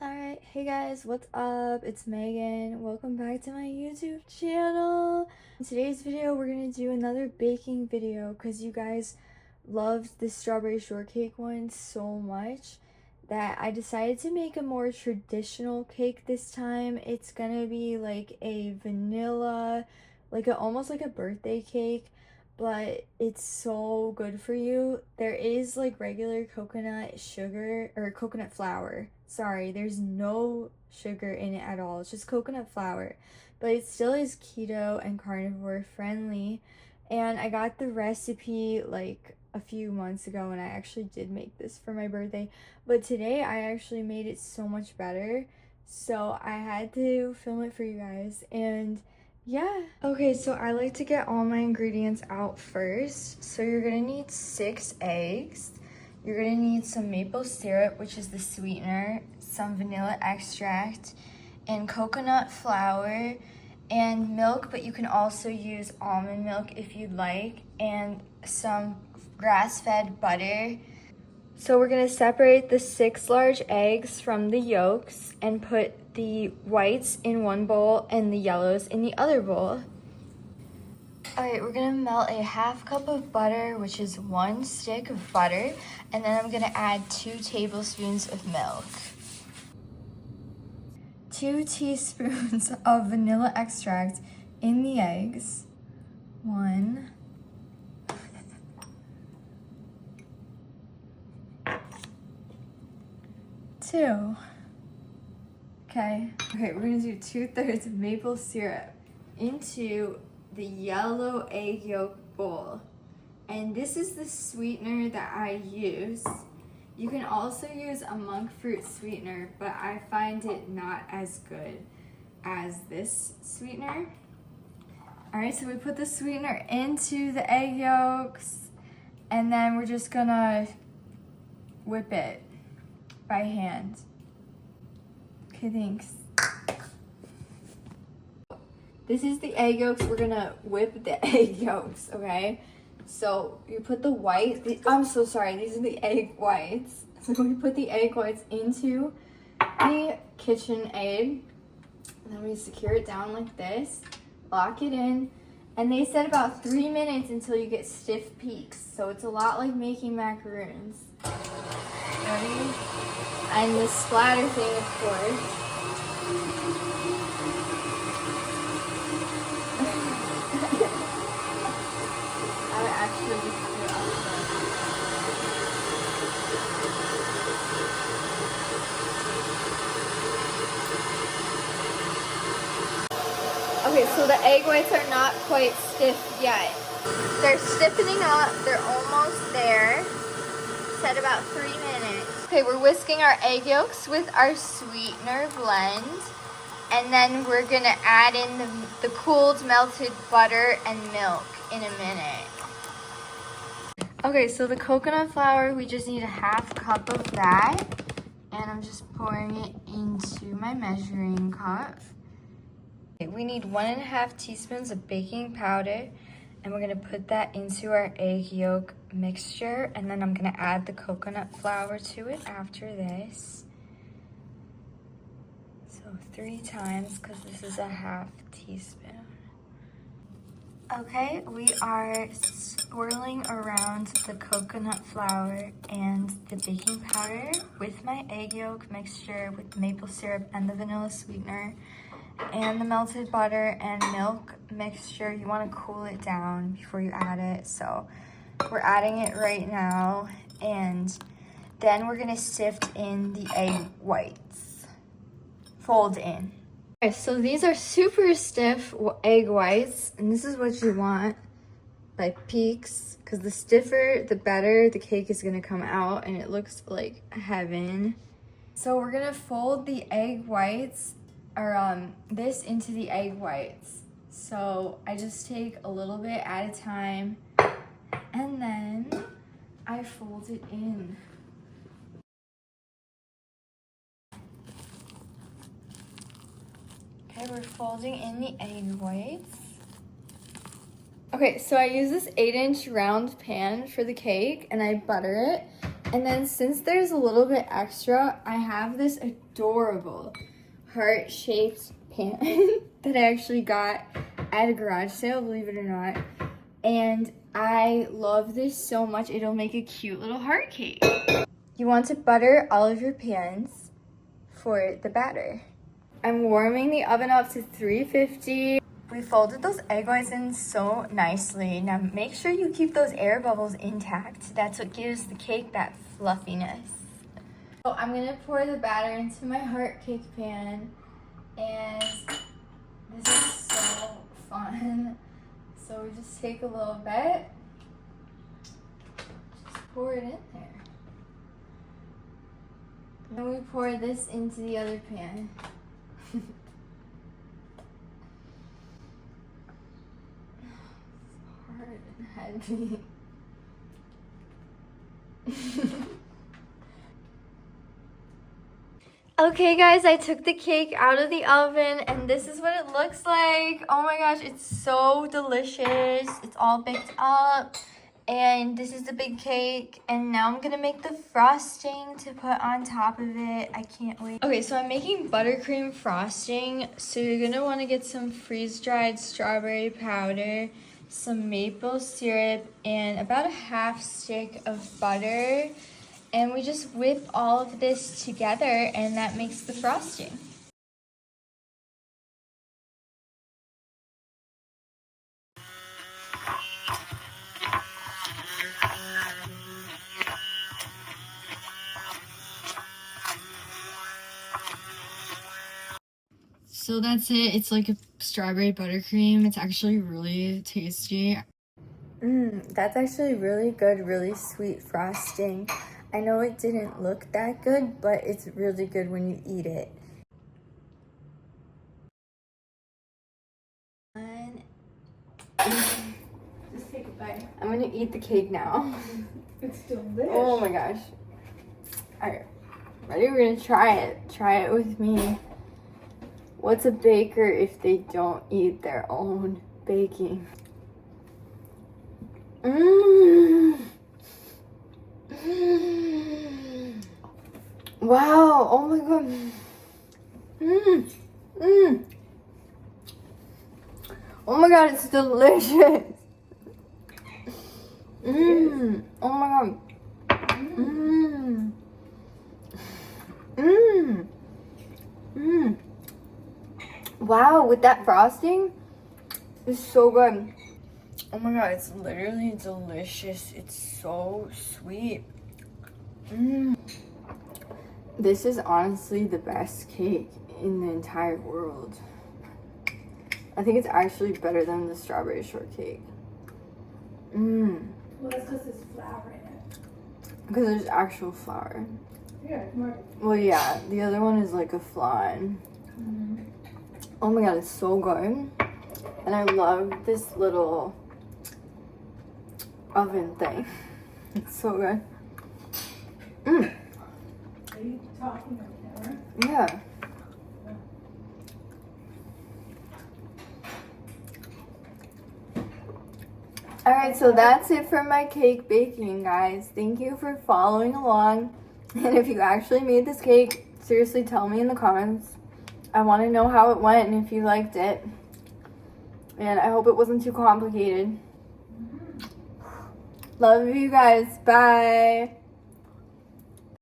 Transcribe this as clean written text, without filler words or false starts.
Alright, hey guys, what's up? It's Megan. Welcome back to my YouTube channel. In today's video, we're gonna do another baking video because you guys loved the strawberry shortcake one so much that I decided to make a more traditional cake this time. It's gonna be like a vanilla, almost like a birthday cake, but it's so good for you. There is like regular coconut sugar or coconut flour. Sorry, there's no sugar in it at all. It's just coconut flour, but it still is keto and carnivore friendly. And I got the recipe like a few months ago and I actually did make this for my birthday, but today I actually made it so much better. So I had to film it for you guys and yeah. Okay, so I like to get all my ingredients out first. So you're gonna need 6 eggs. You're gonna need some maple syrup, which is the sweetener, some vanilla extract, and coconut flour, and milk, but you can also use almond milk if you'd like, and some grass-fed butter. So we're gonna separate the 6 large eggs from the yolks and put the whites in one bowl and the yellows in the other bowl. Alright, we're gonna melt a 1/2 cup of butter, which is 1 stick of butter, and then I'm gonna add 2 tablespoons of milk. 2 teaspoons of vanilla extract in the eggs. 1. 2. Okay, we're gonna do 2/3 of maple syrup into the yellow egg yolk bowl. And this is the sweetener that I use. You can also use a monk fruit sweetener, but I find it not as good as this sweetener. Alright, so we put the sweetener into the egg yolks, and then we're just gonna whip it by hand. Okay, thanks. This is the egg yolks. We're gonna whip the egg yolks, okay? So you put the white, I'm so sorry, these are the egg whites. So we put the egg whites into the KitchenAid, and then we secure it down like this, lock it in, and they said about 3 minutes until you get stiff peaks. So it's a lot like making macaroons. Ready? And the splatter thing, of course. Okay, so the egg whites are not quite stiff yet. They're stiffening up, they're almost there. Said about 3 minutes. Okay, we're whisking our egg yolks with our sweetener blend. And then we're gonna add in the cooled melted butter and milk in a minute. Okay, so the coconut flour, we just need a 1/2 cup of that. And I'm just pouring it into my measuring cup. Okay, we need 1.5 teaspoons of baking powder. And we're gonna put that into our egg yolk mixture. And then I'm gonna add the coconut flour to it after this. So 3 times, because this is a 1/2 teaspoon. Okay, we are swirling around the coconut flour and the baking powder with my egg yolk mixture with the maple syrup and the vanilla sweetener and the melted butter and milk mixture. You want to cool it down before you add it. So we're adding it right now, and then we're going to sift in the egg whites. Fold in. Okay, so these are super stiff egg whites, and this is what you want by peaks, because the stiffer, the better the cake is gonna come out, and it looks like heaven. So we're gonna fold the egg whites, or this into the egg whites. So I just take a little bit at a time, and then I fold it in. Okay, we're folding in the egg whites. Okay, so I use this 8-inch round pan for the cake, and I butter it. And then since there's a little bit extra, I have this adorable heart-shaped pan that I actually got at a garage sale, believe it or not. And I love this so much. It'll make a cute little heart cake. You want to butter all of your pans for the batter. I'm warming the oven up to 350. We folded those egg whites in so nicely. Now make sure you keep those air bubbles intact. That's what gives the cake that fluffiness. So I'm gonna pour the batter into my heart cake pan, and this is so fun. So we just take a little bit, just pour it in there. And we pour this into the other pan. Hard and heavy. Okay guys, I took the cake out of the oven and this is what it looks like. Oh my gosh, it's so delicious. It's all baked up. And this is the big cake. And now I'm gonna make the frosting to put on top of it. I can't wait. Okay, so I'm making buttercream frosting. So you're gonna wanna get some freeze-dried strawberry powder, some maple syrup, and about a half stick of butter. And we just whip all of this together and that makes the frosting. So that's it. It's like a strawberry buttercream. It's actually really tasty. That's actually really good, really sweet frosting. I know it didn't look that good, but it's really good when you eat it. Just take a bite. I'm gonna eat the cake now. It's delicious. Oh my gosh. Alright, ready? We're gonna try it. Try it with me. What's a baker if they don't eat their own baking? Wow, oh my god. Oh my god, it's delicious. Oh my god. Wow, with that frosting, it's so good. Oh my god, it's literally delicious. It's so sweet. This is honestly the best cake in the entire world. I think it's actually better than the strawberry shortcake. Well, that's because there's flour in it. Because there's actual flour. Yeah, it's more. Well, yeah, the other one is like a flan. Oh my god, it's so good. And I love this little oven thing. It's so good. Are you talking on camera? Yeah. Alright, so that's it for my cake baking, guys. Thank you for following along. And if you actually made this cake, seriously tell me in the comments. I want to know how it went and if you liked it. And I hope it wasn't too complicated. Love you guys. Bye.